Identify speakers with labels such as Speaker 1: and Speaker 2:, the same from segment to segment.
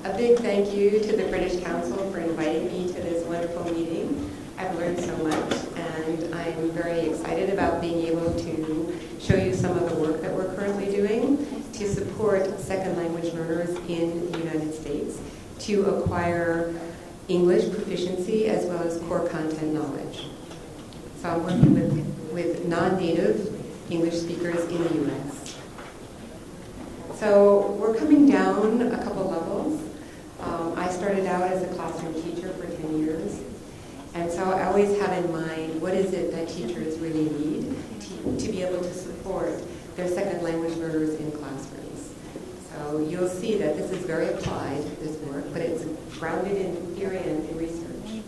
Speaker 1: A big thank you to the British Council for inviting me to this wonderful meeting. I've learned so much, and I'm very excited about being able to show you some of the work that we're currently doing to support second language learners in the United States to acquire English proficiency as well as core content knowledge. So I'm working with non-native English speakers in the U.S. So we're coming down a couple levels. I started out as a classroom teacher for 10 years. And so I always have in mind, what is it that teachers really need to be able to support their second language learners in classrooms. So you'll see that this is very applied, this work, but it's grounded in theory and in research.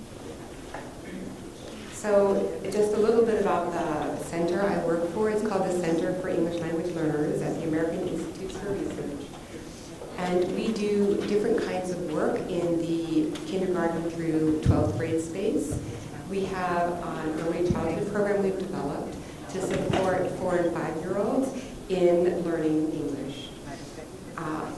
Speaker 1: So just a little bit about the center I work for. It's called the Center for English Language Learners at the American Institutes for Research. And we do different kinds of work in the kindergarten through 12th grade space. We have an early childhood program we've developed to support 4 and 5-year-olds in learning English.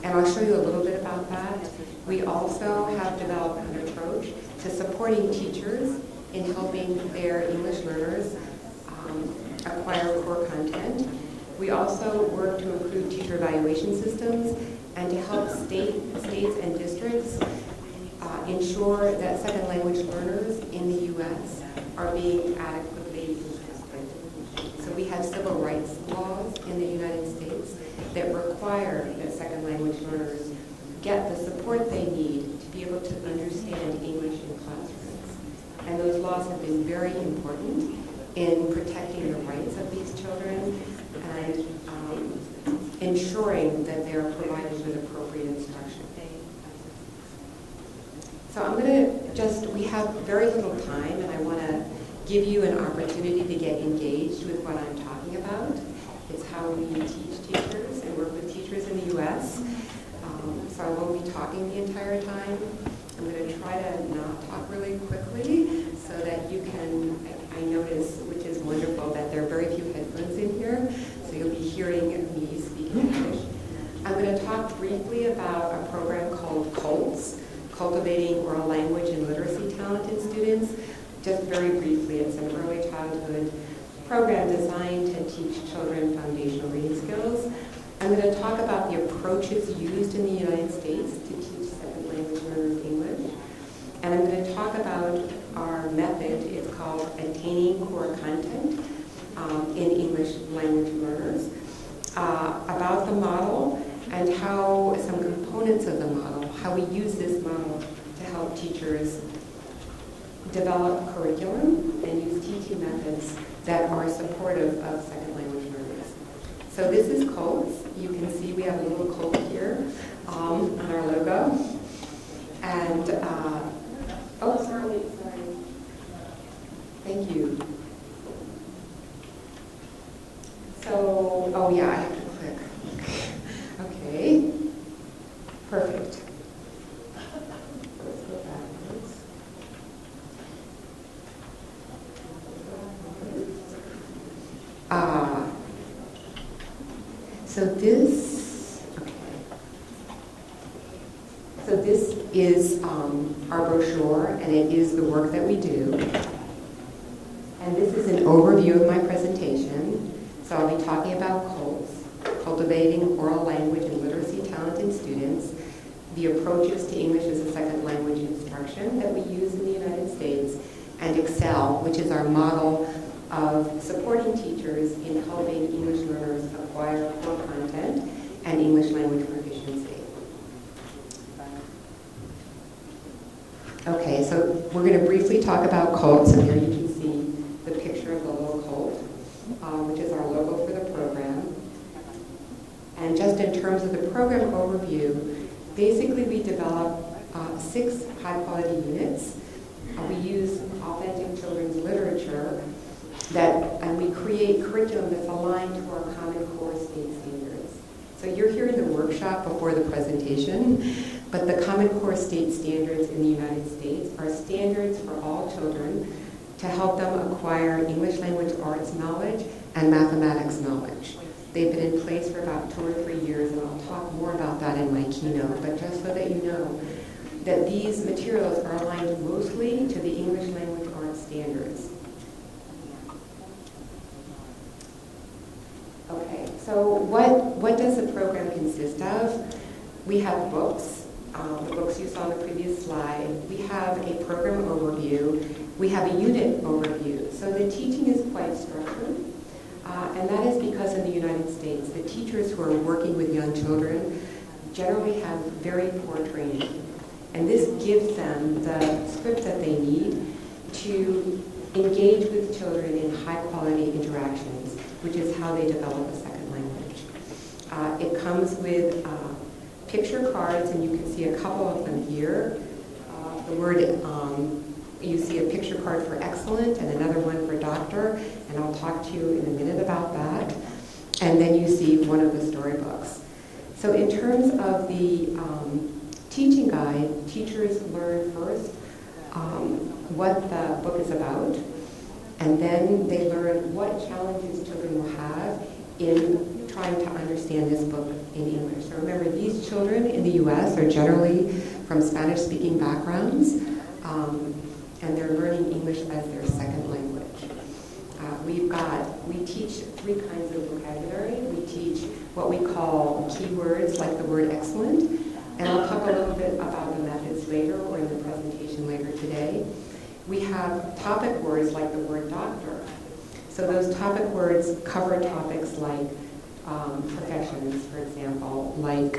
Speaker 1: And I'll show you a little bit about that. We also have developed an approach to supporting teachers in helping their English learners acquire core content. We also work to improve teacher evaluation systems and to help states and districts ensure that second language learners in the U.S. are being adequately protected. So we have civil rights laws in the United States that require that second language learners get the support they need to be able to understand English in classrooms. And those laws have been very important in protecting the rights of these children and ensuring that they are provided with appropriate instruction. So I'm going to we have very little time, and I want to give you an opportunity to get engaged with what I'm talking about. It's how we teach teachers and work with teachers in the U.S. So I won't be talking the entire time. I'm going to try to not talk really quickly so that you can, I notice, which is wonderful, that there are very few headphones in here, so you'll be hearing me speak English. I'm going to talk briefly about a program called COLTS, Cultivating Oral Language and Literacy Talent in Students. Just very briefly, it's an early childhood program designed to teach children foundational reading skills. I'm going to talk about the approaches used in the United States to teach second language learners English. And I'm going to talk about our method. It's called Attaining Core Content in English language learners, about the model and how some components of the model, how we use this model to help teachers develop curriculum and use teaching methods that are supportive of second language learners. So this is COLTS. You can see we have a little Colt here on our logo. And, sorry. Thank you. So, I have to click. Okay. Perfect. Let's go backwards. So this is our brochure, and it is the work that we do. And this is an overview of my presentation. So I'll be talking about COLTS, Cultivating Oral Language and Literacy Talent in Students, the approaches to English as a second language instruction that we use in the United States, and ACCELL, which is our model of supporting teachers in helping English learners acquire core content and English language proficiency. Okay, so we're going to briefly talk about COLTS, and here you can see the picture of the little Colt, which is our logo for the program. And just in terms of the program overview, basically we develop 6 high-quality units. We use authentic children's literature and we create curriculum that's aligned to our Common Core state standards. So you're here in the workshop before the presentation, but the Common Core state standards in the United States are standards for all children to help them acquire English language arts knowledge and mathematics knowledge. They've been in place for about 2 or 3 years, and I'll talk more about that in my keynote, but just so that you know, know that these materials are aligned mostly to the English language arts standards. Okay, so what does the program consist of? We have books, the books you saw on the previous slide. We have a program overview. We have a unit overview. So the teaching is quite structured, and that is because in the United States, the teachers who are working with young children generally have very poor training. And this gives them the script that they need to engage with children in high-quality interactions, which is how they develop a second language. It comes with picture cards, and you can see a couple of them here. The word, you see a picture card for excellent and another one for doctor, and I'll talk to you in a minute about that. And then you see one of the storybooks. So in terms of the teaching guide, teachers learn first what the book is about, and then they learn what challenges children will have in trying to understand this book in English. So remember, these children in the U.S. are generally from Spanish-speaking backgrounds, and they're learning English as their second language. We teach three kinds of vocabulary. We teach what we call keywords, like the word excellent, and I'll talk a little bit about the methods later or in the presentation later today. We have topic words like the word doctor. So those topic words cover topics like professions, for example, like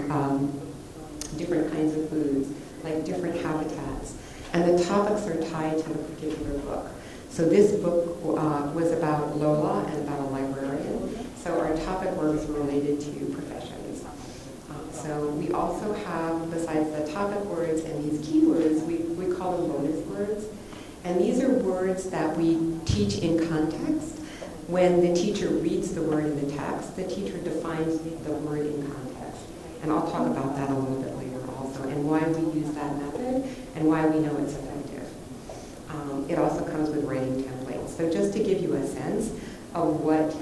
Speaker 1: different kinds of foods, like different habitats. And the topics are tied to the particular book. So this book was about Lola and about a librarian. So our topic words were related to professions. So we also have, besides the topic words and these keywords, we call them bonus words. And these are words that we teach in context. When the teacher reads the word in the text, the teacher defines the word in context. And I'll talk about that a little bit later also, and why we use that method and why we know it's effective. It also comes with writing templates. So just to give you a sense of what,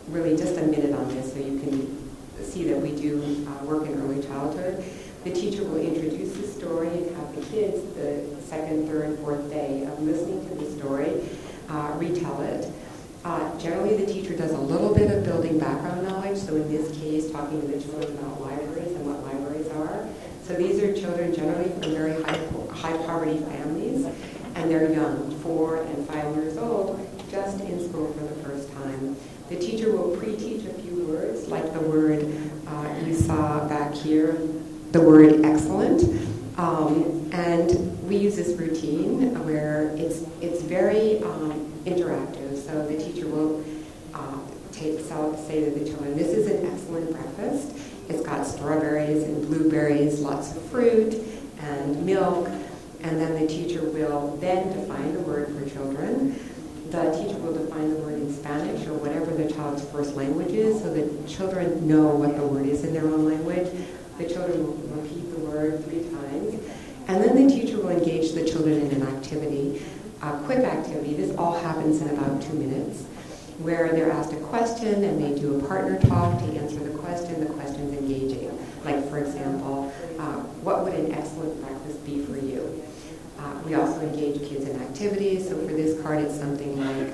Speaker 1: really just a minute on this so you can see that we do work in early childhood. The teacher will introduce the story and have the kids the second, third, fourth day of listening to the story, retell it. Generally, the teacher does a little bit of building background knowledge. So in this case, talking to the children about libraries and what libraries are. So these are children generally from very high poverty families, and they're young, 4 and 5 years old, just in school for the first time. The teacher will pre-teach a few words, like the word you saw back here, the word excellent. And we use this routine where it's very interactive. So the teacher will say to the children, this is an excellent breakfast. It's got strawberries and blueberries, lots of fruit and milk. And then the teacher will then define the word for children. The teacher will define the word in Spanish or whatever the child's first language is, so that children know what the word is in their own language. The children will repeat the word 3 times. And then the teacher will engage the children in an activity, a quick activity. This all happens in about 2 minutes, where they're asked a question and they do a partner talk to answer the question. The question's engaging. Like, for example, what would an excellent breakfast be for you? We also engage kids in activities. So for this card, it's something like,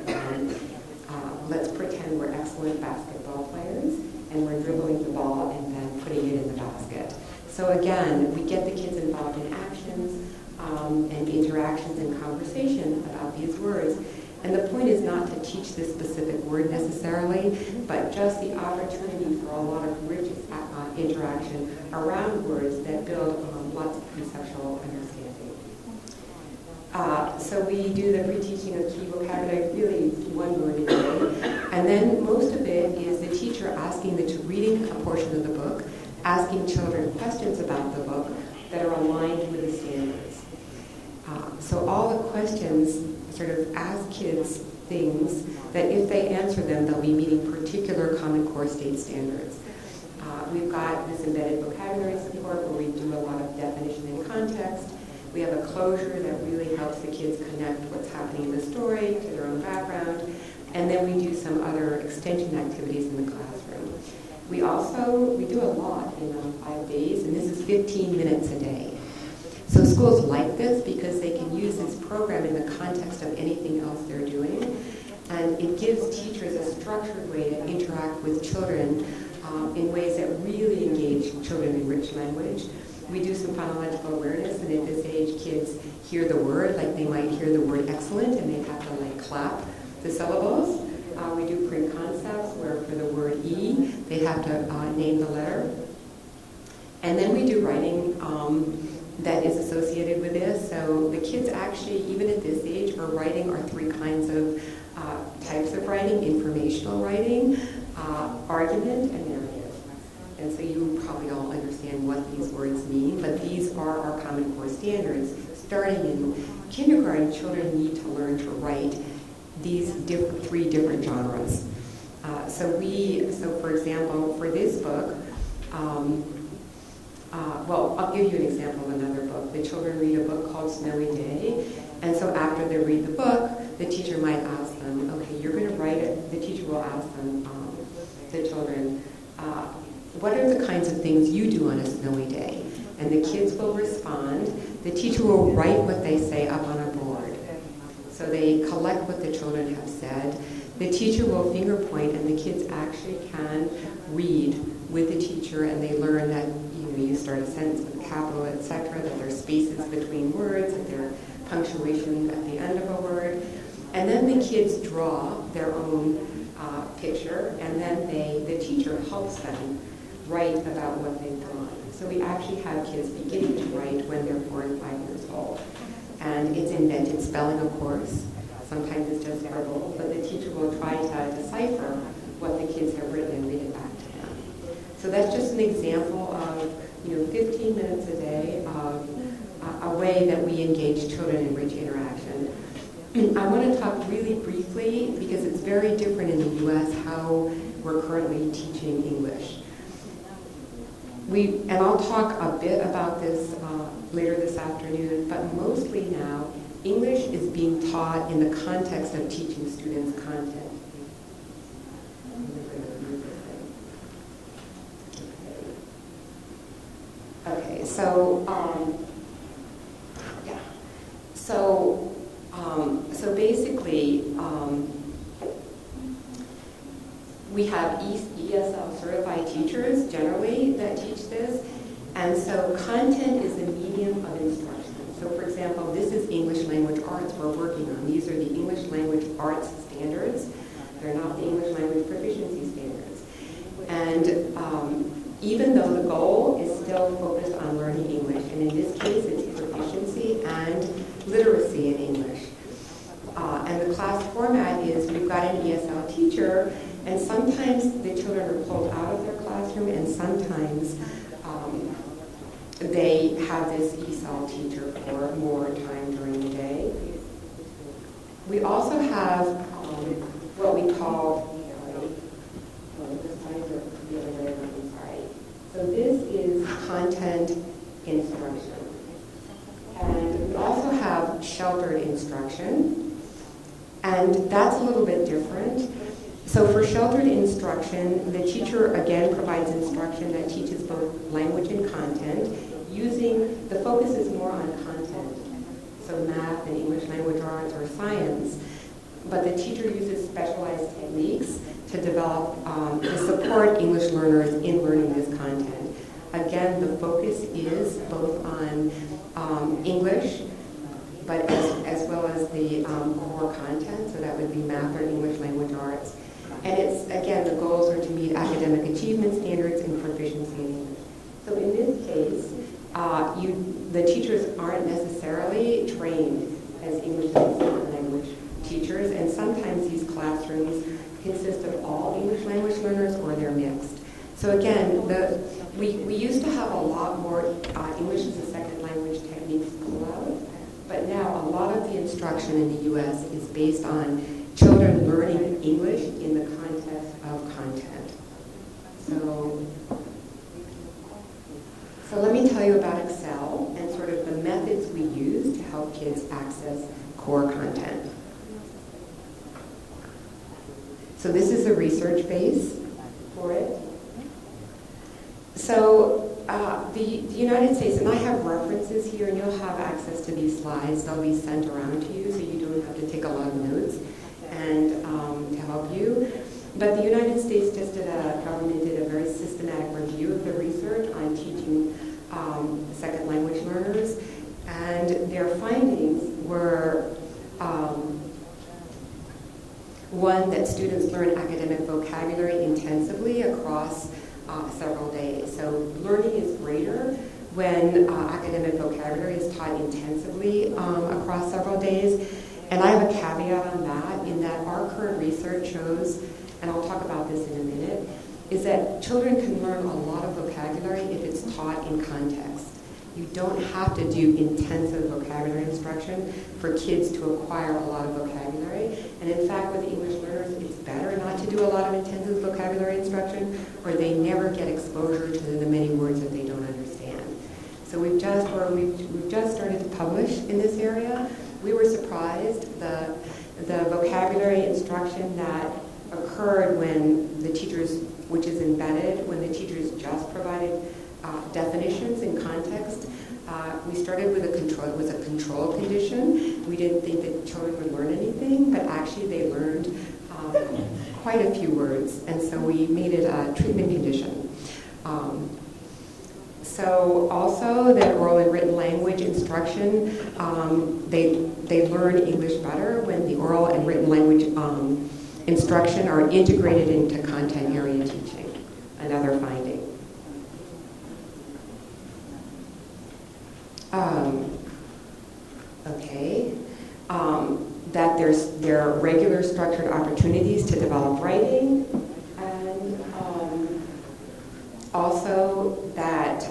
Speaker 1: let's pretend we're excellent basketball players and we're dribbling the ball and then putting it in the basket. So again, we get the kids involved in actions and interactions and conversation about these words. And the point is not to teach this specific word necessarily, but just the opportunity for a lot of rich interaction around words that build lots of conceptual understanding. So we do the pre-teaching of key vocabulary, really 1 word a day. And then most of it is the teacher reading a portion of the book, asking children questions about the book that are aligned with the standards. So all the questions sort of ask kids things that if they answer them, they'll be meeting particular Common Core state standards. We've got this embedded vocabulary support where we do a lot of definition and context. We have a closure that really helps the kids connect what's happening in the story to their own background. And then we do some other extension activities in the classroom. We do a lot in 5 days, and this is 15 minutes a day. So schools like this because they can use this program in the context of anything else they're doing. And it gives teachers a structured way to interact with children in ways that really engage children in rich language. We do some phonological awareness, and at this age, kids hear the word, like they might hear the word excellent, and they have to like clap the syllables. We do print concepts where for the word E, they have to name the letter. And then we do writing that is associated with this. So the kids actually, even at this age, are writing our three kinds of types of writing: informational writing, argument, and narrative. And so you probably all understand what these words mean, but these are our Common Core standards. Starting in kindergarten, children need to learn to write these three different genres. So for example, for this book, well, I'll give you an example of another book. The children read a book called Snowy Day, and so after they read the book, the teacher might ask them, okay, you're going to write it. The teacher will ask them, the children, what are the kinds of things you do on a snowy day? And the kids will respond. The teacher will write what they say up on a board. So they collect what the children have said. The teacher will finger point, and the kids actually can read with the teacher, and they learn that you start a sentence with a capital, etc., that there's spaces between words, that there's punctuation at the end of a word. And then the kids draw their own picture, and then the teacher helps them write about what they've drawn. So we actually have kids beginning to write when they're 4 and 5 years old. And it's invented spelling, of course. Sometimes it's just verbal, but the teacher will try to decipher what the kids have written and read it back to them. So that's just an example of 15 minutes a day of a way that we engage children in rich interaction. I want to talk really briefly, because it's very different in the U.S., how we're currently teaching English. And I'll talk a bit about this later this afternoon, but mostly now, English is being taught in the context of teaching students content. Okay, so basically, we have ESL certified teachers generally that teach this, and so content is the medium of instruction. So for example, this is English language arts we're working on. These are the English language arts standards. They're not the English language proficiency standards. And even though the goal is still focused on learning English, and in this case it's proficiency and literacy in English. And the class format is we've got an ESL teacher, and sometimes the children are pulled out of their classroom, and sometimes they have this ESL teacher for more time during the day. We also have what we call, so this is content instruction. And we also have sheltered instruction, and that's a little bit different. So for sheltered instruction, the teacher again provides instruction that teaches both language and content, the focus is more on content, so math and English language arts or science, but the teacher uses specialized techniques to develop, to support English learners in learning this content. Again, the focus is both on English, but as well as the core content, so that would be math or English language arts. And it's, again, the goals are to meet academic achievement standards and proficiency in English. So in this case, the teachers aren't necessarily trained as English language teachers, and sometimes these classrooms consist of all English language learners or they're mixed. So again, we used to have a lot more English as a second language techniques pull out, but now a lot of the instruction in the U.S. is based on children learning English in the context of content. So let me tell you about ACCELL and sort of the methods we use to help kids access core content. So this is a research base for it. So the United States, and I have references is here, and you'll have access to these slides. They'll be sent around to you, so you don't have to take a lot of notes and to help you. But the United States government did a very systematic review of the research on teaching second language learners, and their findings were one, that students learn academic vocabulary intensively across several days. So learning is greater when academic vocabulary is taught intensively across several days. And I have a caveat on that, in that our current research shows, and I'll talk about this in a minute, is that children can learn a lot of vocabulary if it's taught in context. You don't have to do intensive vocabulary instruction for kids to acquire a lot of vocabulary. And in fact, with English learners, it's better not to do a lot of intensive vocabulary instruction, or they never get exposure to the many words that they don't understand. So we've just started to publish in this area. We were surprised the vocabulary instruction that occurred when the teachers, which is embedded, when the teachers just provided definitions in context. We started with it was a control condition. We didn't think that children would learn anything, but actually they learned quite a few words, and so we made it a treatment condition. So also that oral and written language instruction, they learn English better when the oral and written language instruction are integrated into content area teaching. Another finding. That there are regular structured opportunities to develop writing, and also that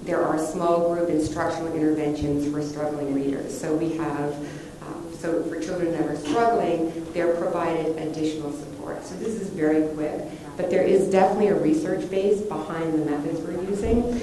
Speaker 1: there are small group instructional interventions for struggling readers. So we have, so for children that are struggling, they're provided additional support. So this is very quick, but there is definitely a research base behind the methods we're using.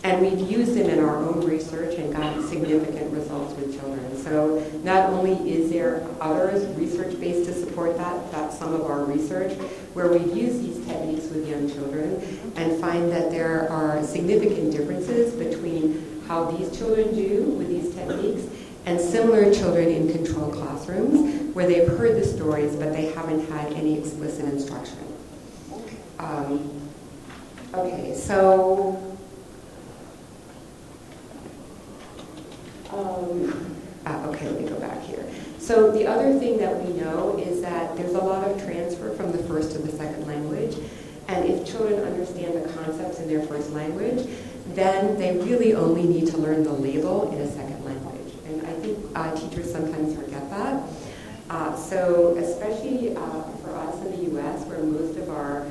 Speaker 1: And we've used them in our own research and gotten significant results with children. So not only is there others research-based to support that, that's some of our research, where we've used these techniques with young children and find that there are significant differences between how these children do with these techniques and similar children in control classrooms, where they've heard the stories but they haven't had any explicit instruction. Okay, so okay, let me go back here. So the other thing that we know is that there's a lot of transfer from the first to the second language. And if children understand the concepts in their first language, then they really only need to learn the label in a second language. And I think teachers sometimes forget that. So especially for us in the US, where most of our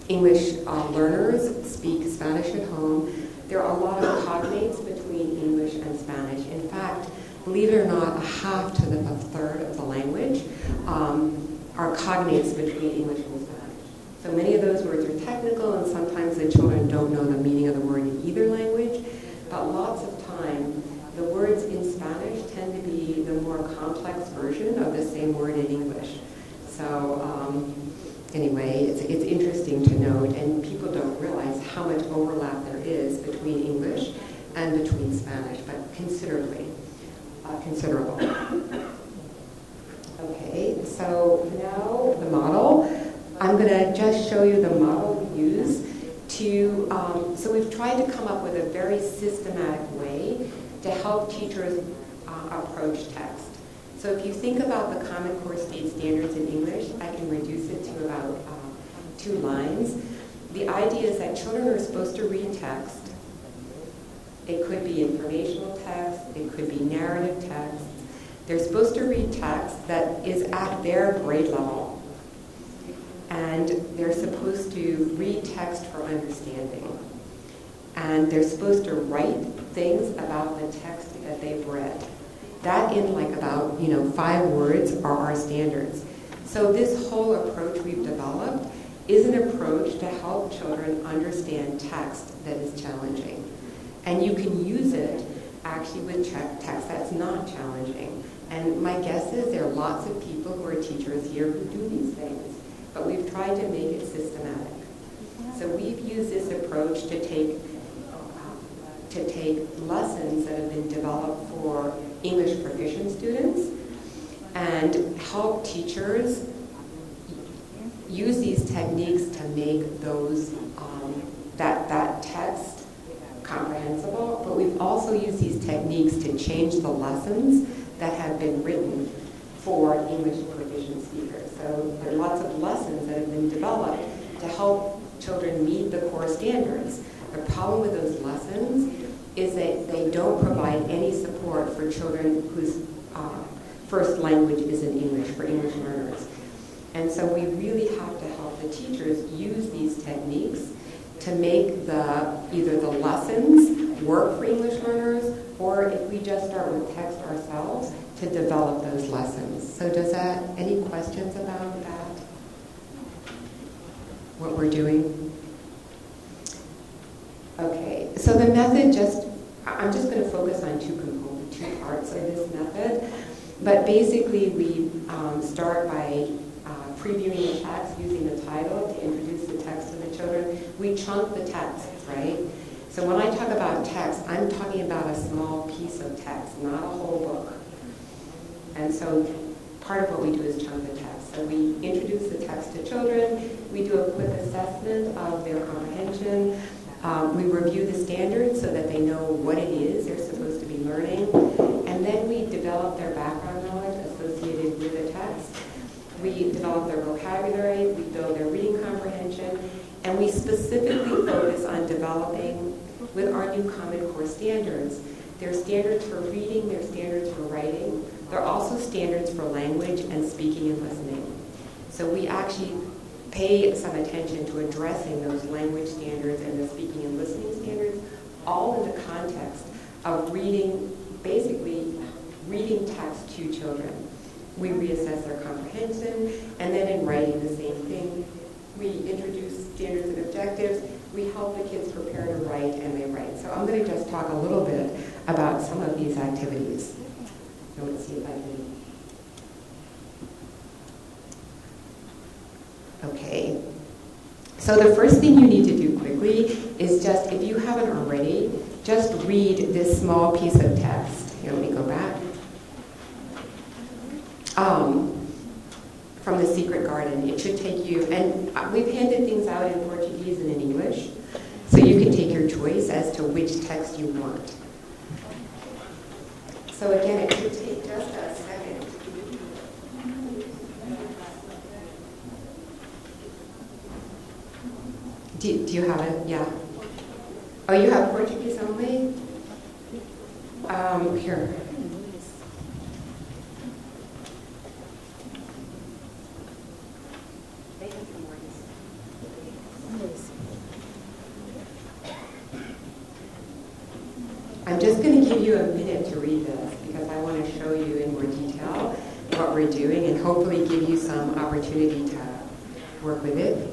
Speaker 1: English learners speak Spanish at home, there are a lot of cognates between English and Spanish. In fact, believe it or not, a third of the language are cognates between English and Spanish. So many of those words are technical, and sometimes the children don't know the meaning of the word in either language. But lots of time, the words in Spanish tend to be the more complex version of the same word in English. So anyway, it's interesting to note, and people don't realize how much overlap there is between English and between Spanish, but considerable. Okay, so now the model. I'm going to just show you the model we use to, so we've tried to come up with a very systematic way to help teachers approach text. So if you think about the Common Core State Standards in English, I can reduce it to about 2 lines. The idea is that children are supposed to read text. It could be informational text, it could be narrative text. They're supposed to read text that is at their grade level. And they're supposed to read text for understanding. And they're supposed to write things about the text that they've read. That in like about 5 words are our standards. So this whole approach we've developed is an approach to help children understand text that is challenging. And you can use it actually with text that's not challenging. And my guess is there are lots of people who are teachers here who do these things, but we've tried to make it systematic. So we've used this approach to take to take lessons that have been developed for English proficient students and help teachers use these techniques to make those that text comprehensible, but we've also used these techniques to change the lessons that have been written for English proficient speakers. So there are lots of lessons that have been developed to help children meet the core standards. The problem with those lessons is that they don't provide any support for children whose first language is in English, for English learners. And so we really have to help the teachers use these techniques to make either the lessons work for English learners, or if we just start with text ourselves, to develop those lessons. So any questions about that? What we're doing? Okay, so the method I'm just going to focus on two parts of this method. But basically we start by previewing the text using the title to introduce the text to the children. We chunk the text, right? So when I talk about text, I'm talking about a small piece of text, not a whole book. And so part of what we do is chunk the text. So we introduce the text to children, we do a quick assessment of their comprehension, we review the standards so that they know what it is they're supposed to be learning, and then we develop their background knowledge associated with the text. We develop their vocabulary, we build their reading comprehension, and we specifically focus on developing, with our new Common Core standards, there are standards for reading, there are standards for writing, there are also standards for language and speaking and listening. So we actually pay some attention to addressing those language standards and the speaking and listening standards, all in the context of basically reading text to children. We reassess their comprehension, and then in writing the same thing. We introduce standards and objectives. We help the kids prepare to write, and they write. So I'm going to just talk a little bit about some of these activities. So let's see if I can. Okay. So the first thing you need to do quickly is just, if you haven't already, just read this small piece of text. Here, let me go back. From The Secret Garden. It should take you, and we've handed things out in Portuguese and in English, so you can take your choice as to which text you want. So again, it should take just a second. Do you have it? Yeah. Oh, you have Portuguese only? Here. I'm just going to give you a minute to read this because I want to show you in more detail what we're doing and hopefully give you some opportunity to work with it.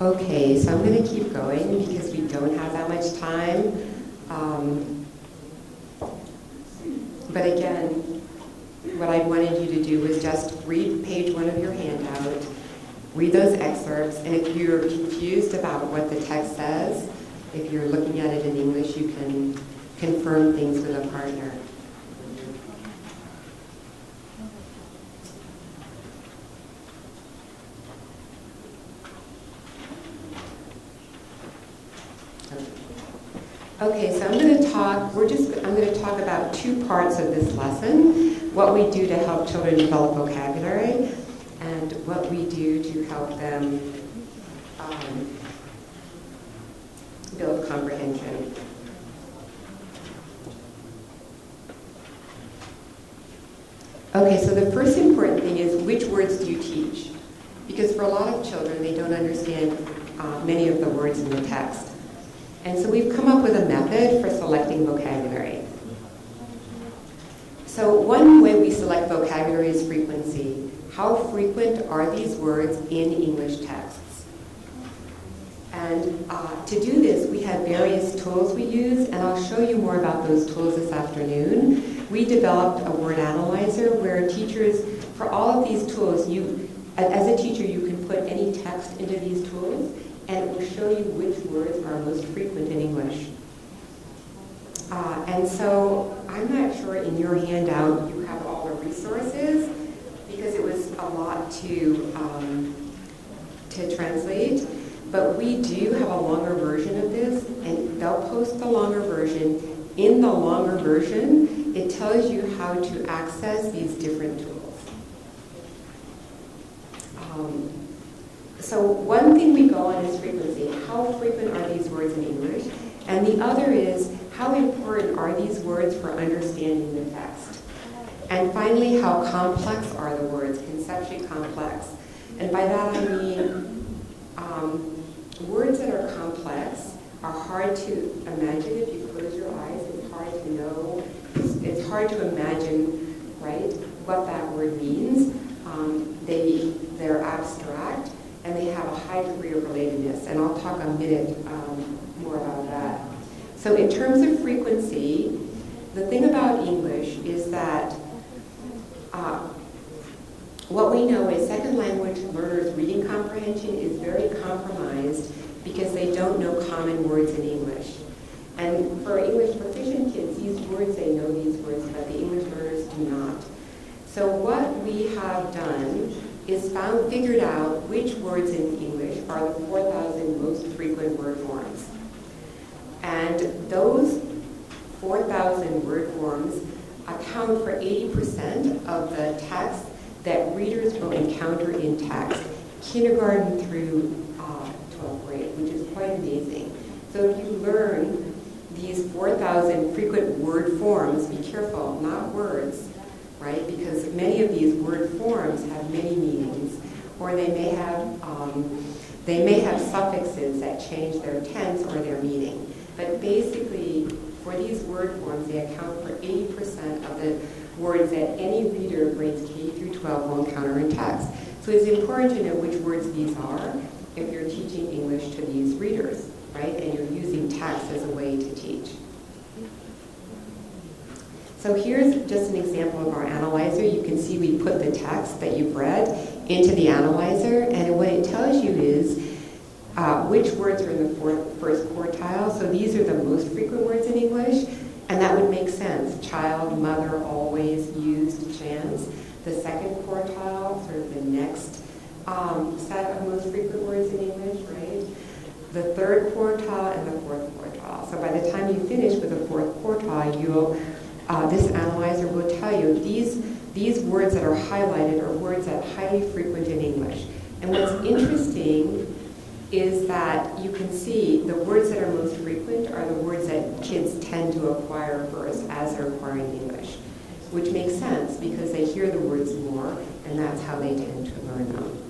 Speaker 1: Okay, so I'm going to keep going because we don't have that much time. But again, what I wanted you to do was just read page 1 of your handout, read those excerpts, and if you're confused about what the text says, if you're looking at it in English, you can confirm things with a partner. Okay, so I'm going to talk about 2 parts of this lesson, what we do to help children develop vocabulary and what we do to help them build comprehension. Okay, so the first important thing is, which words do you teach? Because for a lot of children, they don't understand many of the words in the text. And so we've come up with a method for selecting vocabulary. So one way we select vocabulary is frequency. How frequent are these words in English texts? And to do this, we have various tools we use, and I'll show you more about those tools this afternoon. We developed a word analyzer where teachers, for all of these tools, as a teacher, you can put any text into these tools, and it will show you which words are most frequent in English. And so I'm not sure in your handout you have all the resources, because it was a lot to translate. But we do have a longer version of this, and they'll post the longer version. In the longer version, it tells you how to access these different tools. So one thing we go on is frequency. How frequent are these words in English? And the other is, how important are these words for understanding the text? And finally, how complex are the words, conceptually complex? And by that I mean, words that are complex are hard to imagine if you close your eyes. It's hard to know, it's hard to imagine, right, what that word means. They're abstract, and they have a high degree of relatedness. And I'll talk a minute more about that. So in terms of frequency, the thing about English is that what we know is second language learners' reading comprehension is very compromised because they don't know common words in English. And for English proficient kids, these words, they know these words, but the English learners do not. So what we have done is figured out which words in English are the 4,000 most frequent word forms. And those 4,000 word forms account for 80% of the text that readers will encounter in text, kindergarten through 12th grade, which is quite amazing. So if you learn these 4,000 frequent word forms, be careful, not words, right? Because many of these word forms have many meanings, or they may have suffixes that change their tense or their meaning. But basically, for these word forms, they account for 80% of the words that any reader grades K through 12 will encounter in text. So it's important to know which words these are if you're teaching English to these readers, right? And you're using text as a way to teach. So here's just an example of our analyzer. You can see we put the text that you've read into the analyzer, and what it tells you is which words are in the first quartile. So these are the most frequent words in English, and that would make sense. Child, mother, always, used, chance. The second quartile, sort of the next set of most frequent words in English, right? The third quartile and the fourth quartile. So by the time you finish with the fourth quartile, this analyzer will tell you these words that are highlighted are words that are highly frequent in English. And what's interesting is that you can see the words that are most frequent are the words that kids tend to acquire first as they're acquiring English, which makes sense because they hear the words more, and that's how they tend to learn them.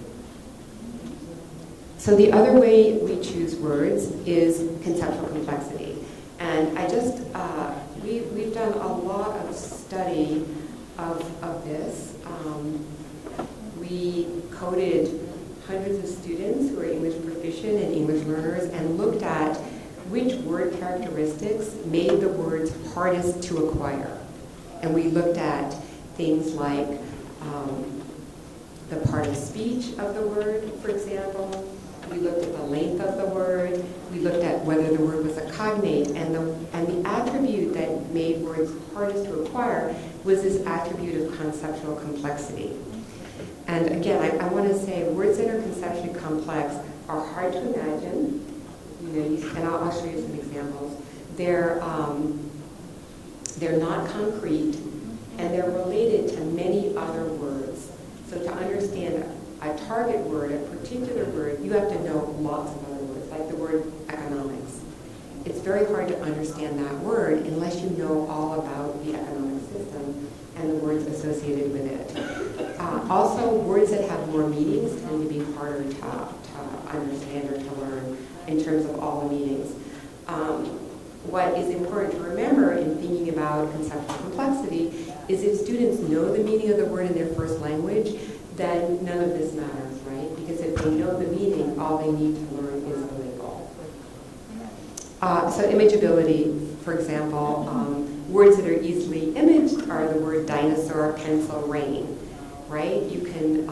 Speaker 1: So the other way we choose words is conceptual complexity. And we've done a lot of study of this. We coded hundreds of students who are English proficient and English learners and looked at which word characteristics made the words hardest to acquire. And we looked at things like the part of speech of the word, for example. We looked at the length of the word. We looked at whether the word was a cognate. And the attribute that made words hardest to acquire was this attribute of conceptual complexity. And again, I want to say words that are conceptually complex are hard to imagine. And I'll show you some examples. They're not concrete, and they're related to many other words. So to understand a target word, a particular word, you have to know lots of other words, like the word economics. It's very hard to understand that word unless you know all about the economic system and the words associated with it. Also, words that have more meanings tend to be harder to understand or to learn in terms of all the meanings. What is important to remember in thinking about conceptual complexity is if students know the meaning of the word in their first language, then none of this matters, right? Because if they know the meaning, all they need to learn is the label. So imageability, for example, words that are easily imaged are the word dinosaur, pencil, rain, right? You can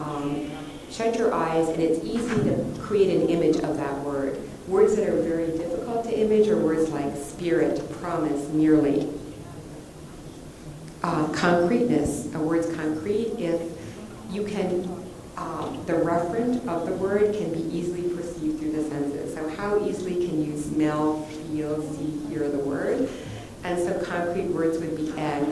Speaker 1: shut your eyes and it's easy to create an image of that word. Words that are very difficult to image are words like spirit, promise, nearly. Concreteness, a word's concrete if you can, the referent of the word can be easily perceived through the senses. So how easily can you smell, feel, see, hear the word? And so concrete words would be egg,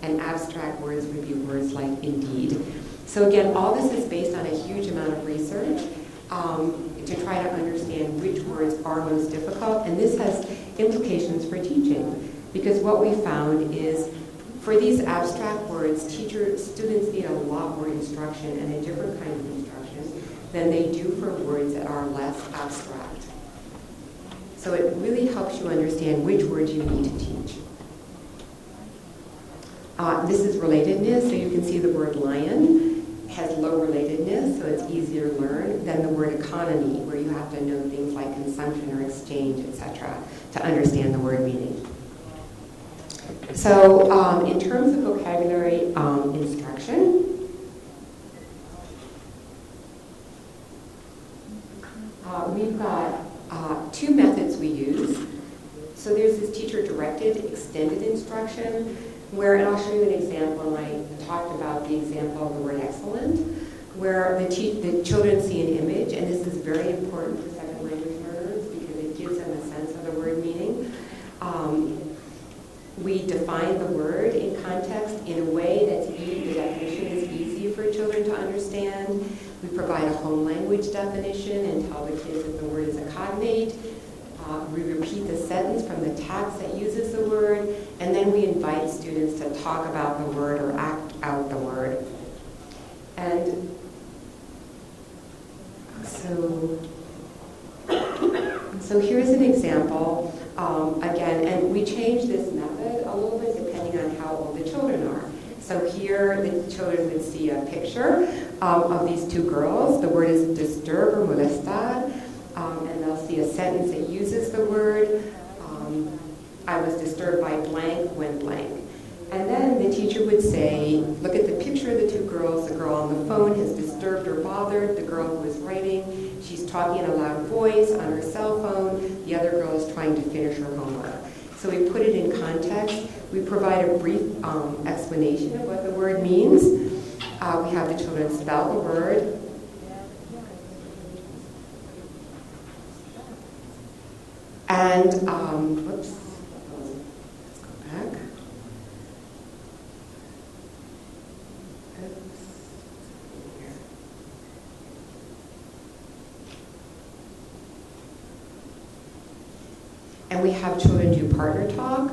Speaker 1: and abstract words would be words like indeed. So again, all this is based on a huge amount of research to try to understand which words are most difficult, and this has implications for teaching, because what we found is for these abstract words, students need a lot more instruction and a different kind of instruction than they do for words that are less abstract. So it really helps you understand which words you need to teach. This is relatedness, so you can see the word lion has low relatedness, so it's easier to learn than the word economy, where you have to know things like consumption or exchange, etc., to understand the word meaning. So in terms of vocabulary instruction, we've got two methods we use. So there's this teacher-directed extended instruction, where, and I'll show you an example, and I talked about the example of the word excellent, where the children see an image, and this is very important for second language learners because it gives them a sense of the word meaning. We define the word in context in a way that's easy, the definition is easy for children to understand. We provide a home language definition and tell the kids that the word is a cognate. We repeat the sentence from the text that uses the word, and then we invite students to talk about the word or act out the word. And so here's an example, again, and we change this method a little bit depending on how old the children are. So here the children would see a picture of these two girls. The word is disturb or molestar. And they'll see a sentence that uses the word, I was disturbed by blank when blank. And then the teacher would say, look at the picture of the two girls. The girl on the phone has disturbed or bothered the girl who is writing. She's talking in a loud voice on her cell phone. The other girl is trying to finish her homework. So we put it in context. We provide a brief explanation of what the word means. We have the children spell the word. And, whoops, let's go back. Oops. Here. And we have children do partner talk.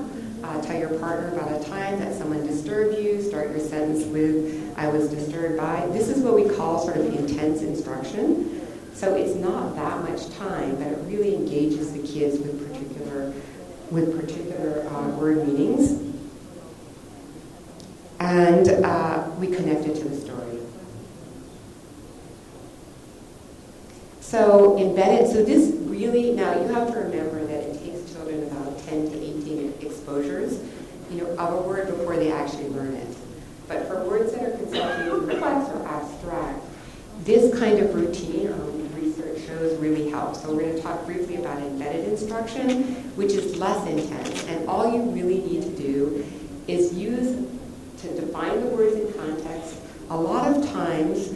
Speaker 1: Tell your partner about a time that someone disturbed you. Start your sentence with, I was disturbed by. This is what we call sort of intense instruction. So it's not that much time, but it really engages the kids with particular word meanings. And we connect it to the story. So embedded, so this really, now you have to remember that it takes children about 10 to 18 exposures, of a word before they actually learn it. But for words that are conceptually complex or abstract, this kind of routine research shows really helps. So we're going to talk briefly about embedded instruction, which is less intense. And all you really need to do is use to define the words in context. A lot of times,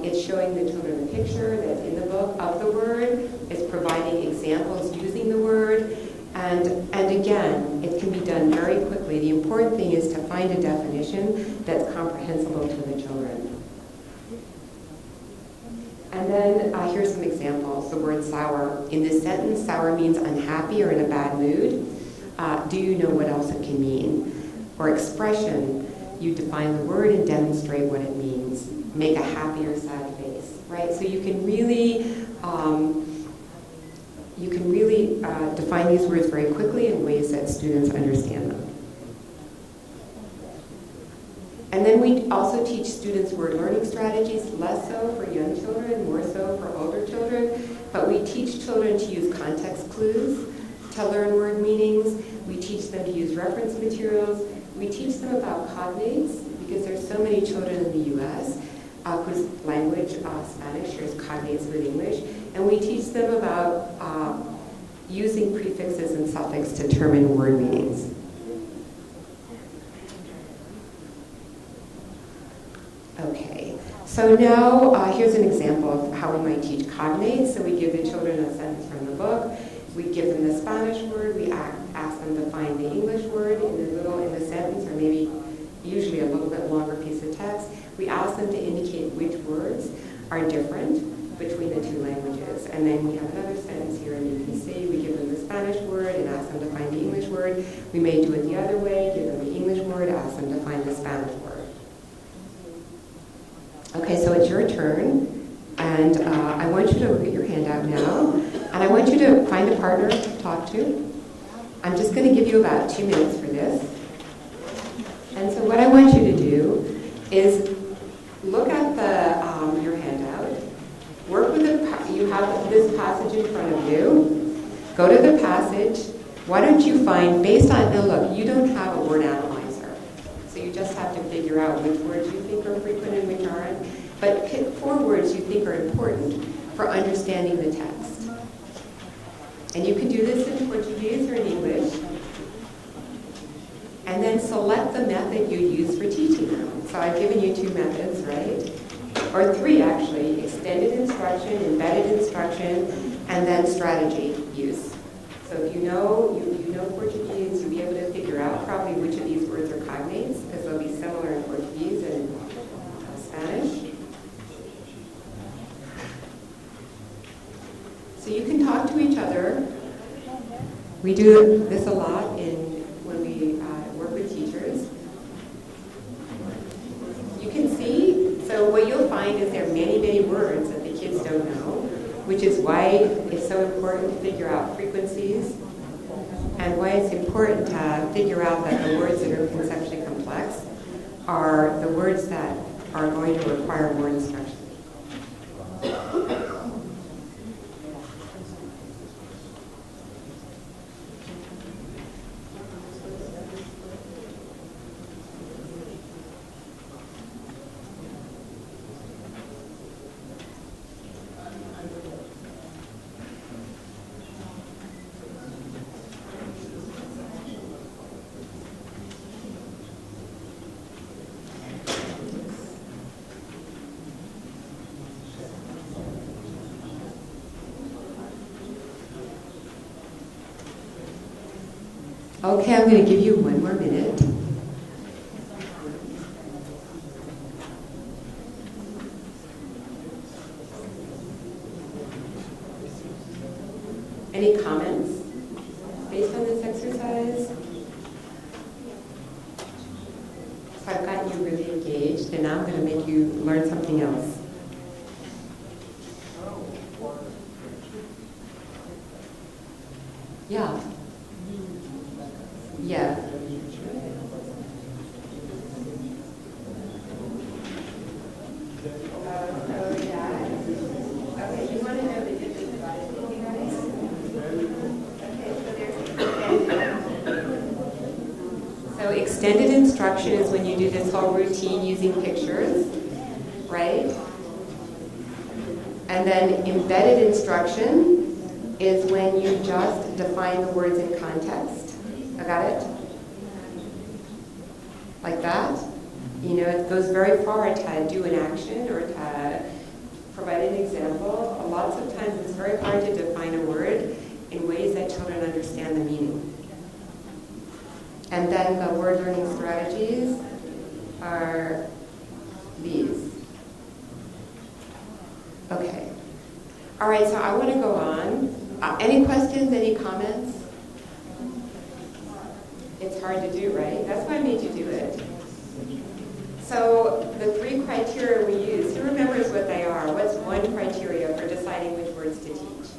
Speaker 1: it's showing the children a picture that's in the book of the word. It's providing examples using the word. And again, it can be done very quickly. The important thing is to find a definition that's comprehensible to the children. And then here's some examples. The word sour. In this sentence, sour means unhappy or in a bad mood. Do you know what else it can mean? Or expression. You define the word and demonstrate what it means. Make a happy or sad face, right? So you can really define these words very quickly in ways that students understand them. And then we also teach students word learning strategies, less so for young children, more so for older children. But we teach children to use context clues. to learn word meanings. We teach them to use reference materials. We teach them about cognates, because there's so many children in the U.S. Whose language, Spanish, shares cognates with English. And we teach them about using prefixes and suffixes to determine word meanings. Okay, so now here's an example of how we might teach cognates. So we give the children a sentence from the book. We give them the Spanish word. We ask them to find the English word in the sentence, or maybe usually a little bit longer piece of text. We ask them to indicate which words are different between the two languages. And then we have another sentence here, and you can see we give them the Spanish word and ask them to find the English word. We may do it the other way, give them the English word, ask them to find the Spanish word. Okay, so it's your turn, and I want you to look at your handout now, and I want you to find a partner to talk to. I'm just going to give you about 2 minutes for this. And so what I want you to do is look at your handout, work with you have this passage in front of you, go to the passage. Why don't you find, based on, now look, you don't have a word analyzer, so you just have to figure out which words you think are frequent and which aren't, but pick 4 words you think are important for understanding the text. And you can do this in Portuguese or in English. And then select the method you use for teaching them. So I've given you 2 methods, right? Or 3 actually: extended instruction, embedded instruction, and then strategy use. So if you know Portuguese, you'll be able to figure out probably which of these words are cognates, because they'll be similar in Portuguese and Spanish. So you can talk to each other. We do this a lot when we work with teachers. You can see, so what you'll find is there are many, many words that the kids don't know, which is why it's so important to figure out frequencies, and why it's important to figure out that the words that are conceptually complex are the words that are going to require more instruction. Okay, I'm going to give you 1 more minute. Any comments based on this exercise? So I've gotten you really engaged, and now I'm going to make you learn something else. Yeah. Yeah. Okay, you want to know the difference about it, guys? Okay, so extended instruction is when you do this whole routine using pictures, right? And then embedded instruction is when you just define the words in context. I got it? Like that? You know, it goes very far to do an action or to provide an example. Lots of times it's very hard to define a word in ways that children understand the meaning. And then the word learning strategies are these. Okay. All right, so I want to go on. Any questions, any comments? It's hard to do, right? That's why I made you do it. So the 3 criteria we use, who remembers what they are? What's one criteria for deciding which words to teach?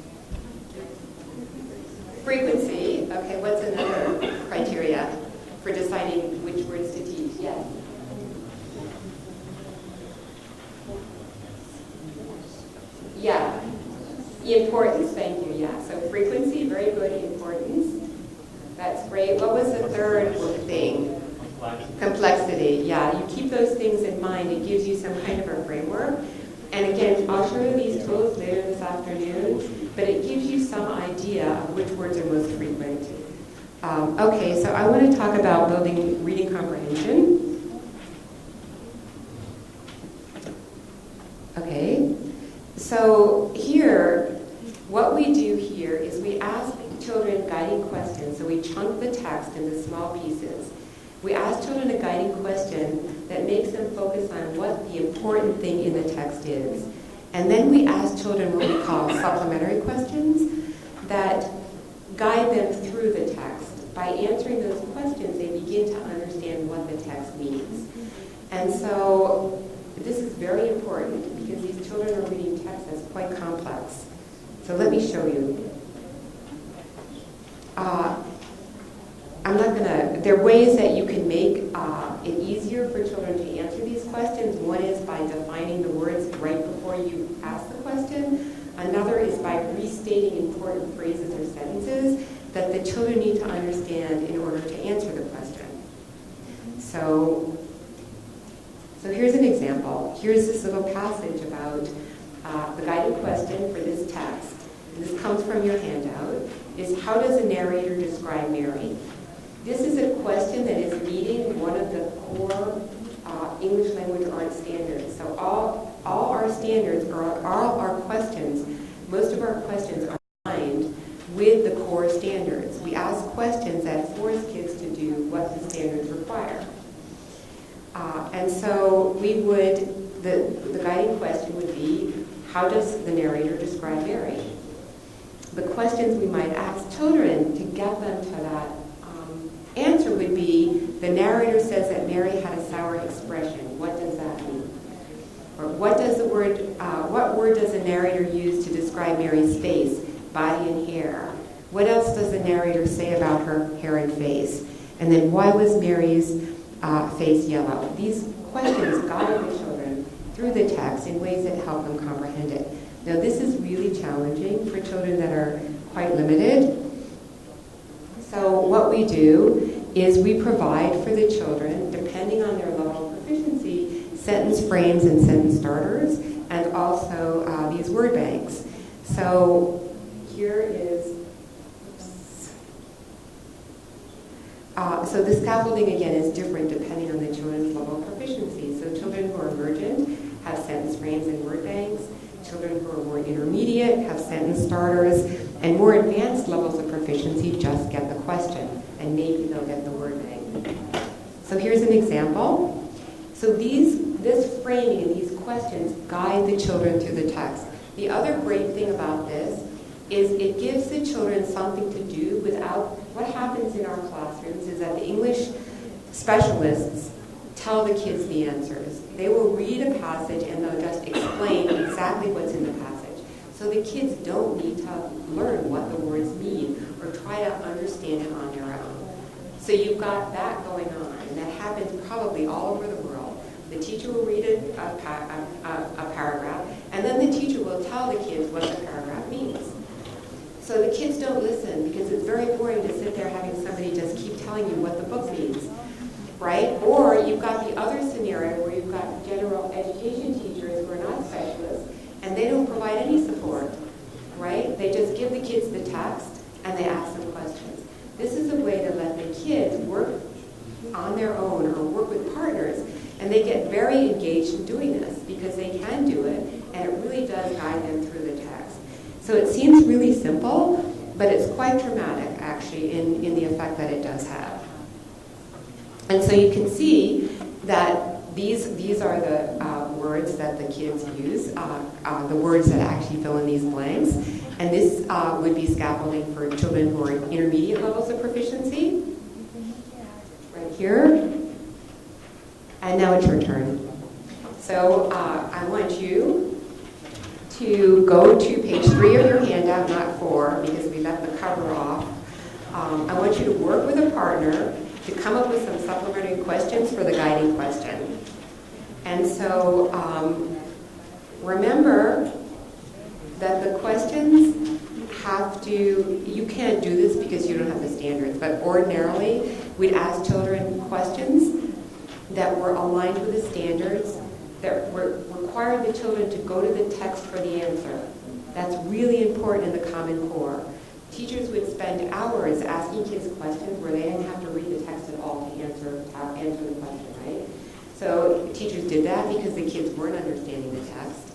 Speaker 1: Frequency. Okay, what's another criteria for deciding which words to teach? Yes. Yeah. The Importance, thank you, yeah. So frequency, very good. Importance, that's great. What was the third thing? Complexity, yeah. You keep those things in mind. It gives you some kind of a framework. And again, I'll show you these tools later this afternoon, but it gives you some idea of which words are most frequent. Okay, so I want to talk about building reading comprehension. Okay, so here, what we do here is we ask children guiding questions. So we chunk the text into small pieces. We ask children a guiding question that makes them focus on what the important thing in the text is. And then we ask children what we call supplementary questions that guide them through the text. By answering those questions, they begin to understand what the text means. And so this is very important because these children are reading text that's quite complex. So let me show you. There are ways that you can make it easier for children to answer these questions. One is by defining the words right before you ask the question. Another is by restating important phrases or sentences that the children need to understand in order to answer the question. So here's an example. Here's this little passage about the guiding question for this text. And this comes from your handout, is how does a narrator describe Mary? This is a question that is meeting one of the core English language arts standards. So all our standards, or all our questions, most of our questions are aligned with the core standards. We ask questions that force kids to do what the standards require. And so the guiding question would be, how does the narrator describe Mary? The questions we might ask children to get them to that answer would be, the narrator says that Mary had a sour expression. What does that mean? Or what word does the narrator use to describe Mary's face, body, and hair? What else does the narrator say about her hair and face? And then why was Mary's face yellow? These questions guide the children through the text in ways that help them comprehend it. Now, this is really challenging for children that are quite limited. So what we do is we provide for the children, depending on their level of proficiency, sentence frames and sentence starters, and also these word banks. So here is, so the scaffolding again is different depending on the children's level of proficiency. So children who are emergent have sentence frames and word banks. Children who are more intermediate have sentence starters, and more advanced levels of proficiency just get the question, and maybe they'll get the word bank. So here's an example. So this framing and these questions guide the children through the text. The other great thing about this is it gives the children something to do without, what happens in our classrooms is that the English specialists tell the kids the answers. They will read a passage and they'll just explain exactly what's in the passage. So the kids don't need to learn what the words mean or try to understand it on their own. So you've got that going on, and that happens probably all over the world. The teacher will read a paragraph, and then the teacher will tell the kids what the paragraph means. So the kids don't listen because it's very boring to sit there having somebody just keep telling you what the book means. Right? Or you've got the other scenario where you've got general education teachers who are not specialists and they don't provide any support, right? They just give the kids the text and they ask them questions. This is a way to let the kids work on their own or work with partners, and they get very engaged in doing this because they can do it and it really does guide them through the text. So it seems really simple, but it's quite dramatic actually in the effect that it does have. And so you can see that these are the words that the kids use, the words that actually fill in these blanks. And this would be scaffolding for children who are in intermediate levels of proficiency. Right here. And now it's your turn. So I want you to go to page 3 of your handout, not 4, because we left the cover off. I want you to work with a partner to come up with some supplementary questions for the guiding question. And so remember that the questions have to, you can't do this because you don't have the standards, but ordinarily we'd ask children questions that were aligned with the standards, that required the children to go to the text for the answer. That's really important in the Common Core. Teachers would spend hours asking kids questions where they didn't have to read the text at all to answer the question, right? So teachers did that because the kids weren't understanding the text,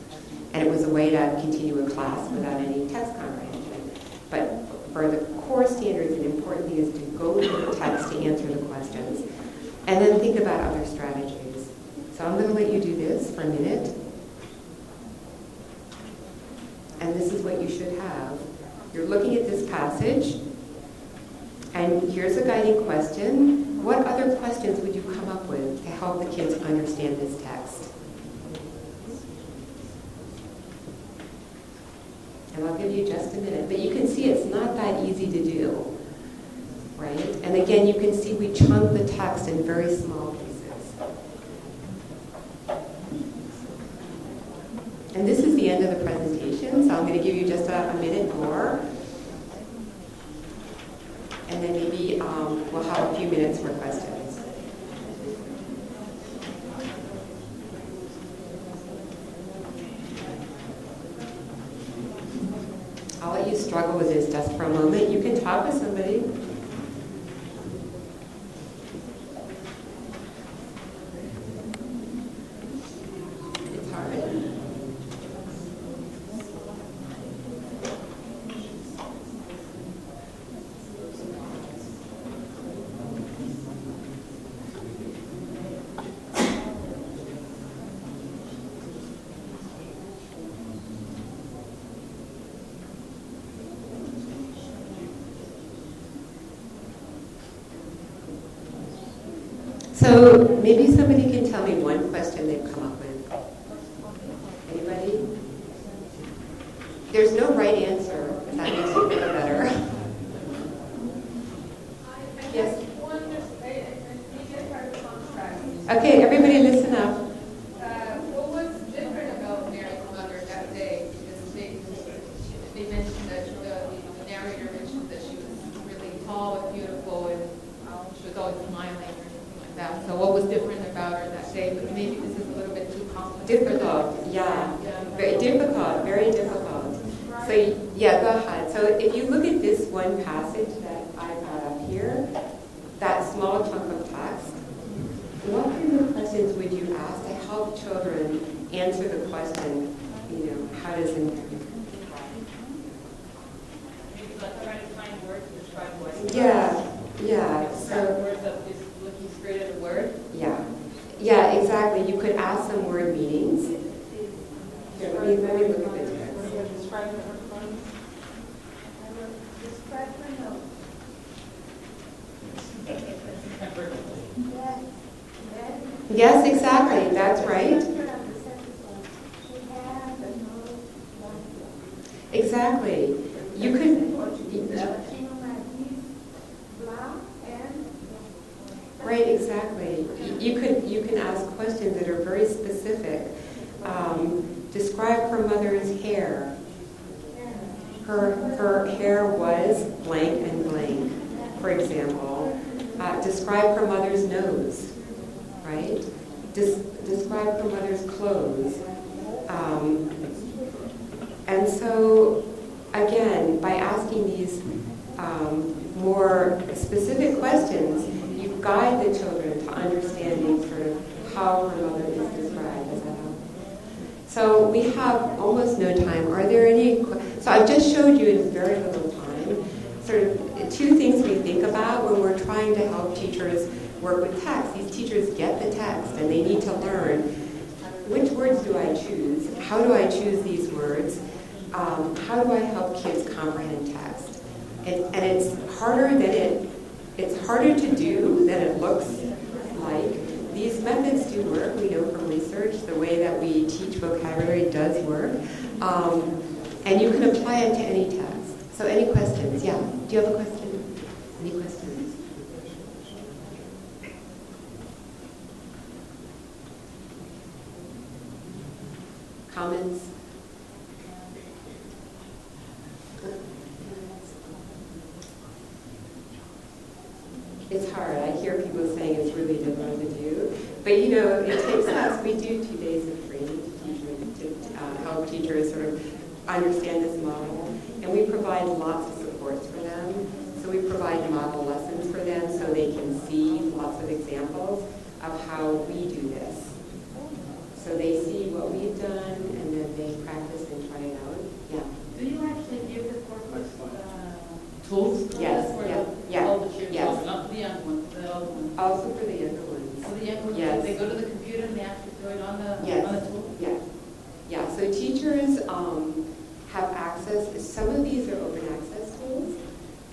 Speaker 1: and it was a way to continue a class without any text comprehension. But for the core standards, an important thing is to go to the text to answer the questions, and then think about other strategies. So I'm going to let you do this for a minute. And this is what you should have. You're looking at this passage, and here's a guiding question. What other questions would you come up with to help the kids understand this text? And I'll give you just a minute. But you can see it's not that easy to do, right? And again, you can see we chunk the text in very small pieces. And this is the end of the presentation, so I'm going to give you just a minute more. And then maybe we'll have a few minutes for questions. I'll let you struggle with this just for a moment. You can talk with somebody. It's hard. So maybe somebody can tell me one question they've come up with. Anybody? There's no right answer, if that makes you feel better. Yes? Okay, everybody listen up.
Speaker 2: What was different about Mary's mother that day? Because they mentioned that the narrator mentioned that she was really tall and beautiful and she was always smiling or something like that. So what was different about her that day? But maybe this is a little bit too complex.
Speaker 1: Difficult, yeah. Very difficult, very difficult. So, yeah, go ahead. So if you look at this one passage that I've got up here, that small chunk of text, what kind of questions would you ask to help children answer the question, how does it...
Speaker 2: Maybe like trying to find words to describe what.
Speaker 1: Yeah. So
Speaker 2: words of just looking straight at a word.
Speaker 1: Yeah, exactly. You could ask them word meanings. Here, let me look at the text.
Speaker 2: Describe her phone.
Speaker 3: Describe her nose.
Speaker 1: Yes, exactly. That's right. Exactly. You could. Right, exactly. You can ask questions that are very specific. Describe her mother's hair. Her hair was blank and blank, for example. Describe her mother's nose, right? Describe her mother's clothes. And so, again, by asking these more specific questions, you guide the children to understanding sort of how her mother is described. Does that help? So we have almost no time. Are there any? So I've just showed you in very little time sort of two things we think about when we're trying to help teachers work with text. These teachers get the text and they need to learn which words do I choose? How do I choose these words? How do I help kids comprehend text? And it's harder to do than it looks like. These methods do work. We know from research the way that we teach vocabulary does work. And you can apply it to any text. So any questions? Yeah. Do you have a question? Any questions? Comments? It's hard. I hear people saying it's really difficult to do. But you know, it takes us, we do 2 days of training to help teachers sort of understand this model. And we provide lots of supports for them. So we provide model lessons for them so they can see lots of examples of how we do this. So they see what we've done and then they practice and try it out. Yeah.
Speaker 3: Do you actually give the corpus tools?
Speaker 1: Yes,
Speaker 3: For
Speaker 1: yeah,
Speaker 3: all the children,
Speaker 1: yes.
Speaker 3: not the young ones, the old ones.
Speaker 1: Also for the younger ones.
Speaker 3: So the young ones,
Speaker 1: Yes.
Speaker 3: they go to the computer and they actually throw it on the
Speaker 1: Yes.
Speaker 3: on the tool.
Speaker 1: Yeah. Yeah. So teachers have access. Some of these are open access tools,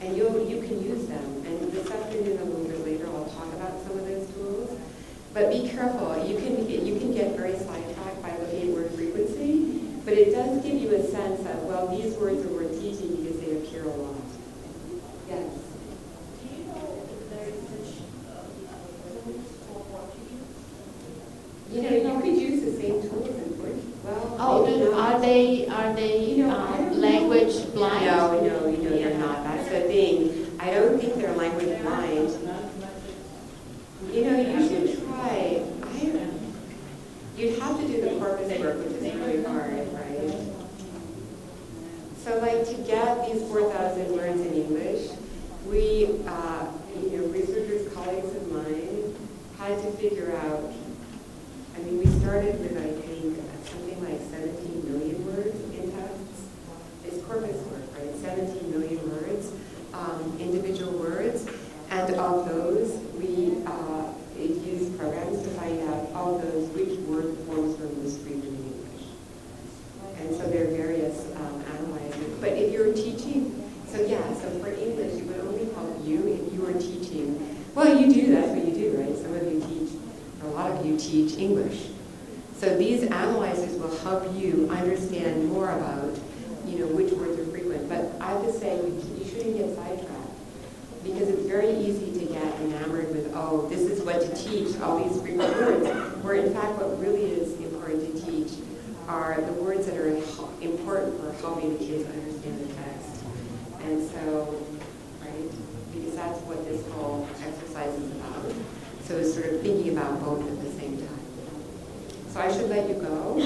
Speaker 1: and you can use them. And this afternoon, a little bit later, I'll talk about some of those tools. But be careful. You can get very sidetracked by looking at word frequency, but it does give you a sense of, well, these words are worth teaching because they appear a lot. Yes.
Speaker 4: Do you know if there is such tools for Portuguese?
Speaker 1: You know, you could use the same tools in Portuguese. Well,
Speaker 5: Oh,
Speaker 1: maybe not.
Speaker 5: are they
Speaker 1: You know, I don't
Speaker 5: language
Speaker 1: know.
Speaker 5: blind?
Speaker 1: No, they're not. That's the thing. I don't think they're language blind. You know, you should try. You'd have to do the corpus work, which is really hard, right? So, like, to get these 4,000 words in English, we, researchers, colleagues of mine, had to figure out. I mean, we started with, I think, something like 17 million words in texts. It's corpus work, right? 17 million words, individual words. And of those, we used programs to find out of those which word forms were most frequent in English. And so there are various analyzers. But if you're teaching, so for English, it would only help you if you were teaching. Well, you do, that's what you do, right? Some of you teach, a lot of you teach English. So these analyzers will help you understand more about, which words are frequent. But I have to say, you shouldn't get sidetracked because it's very easy to get enamored with, oh, this is what to teach, all these frequent words, where in fact what really is important to teach are the words that are important for helping the kids understand the text. And so, right, because that's what this whole exercise is about. So it's sort of thinking about both at the same time. So I should let you go.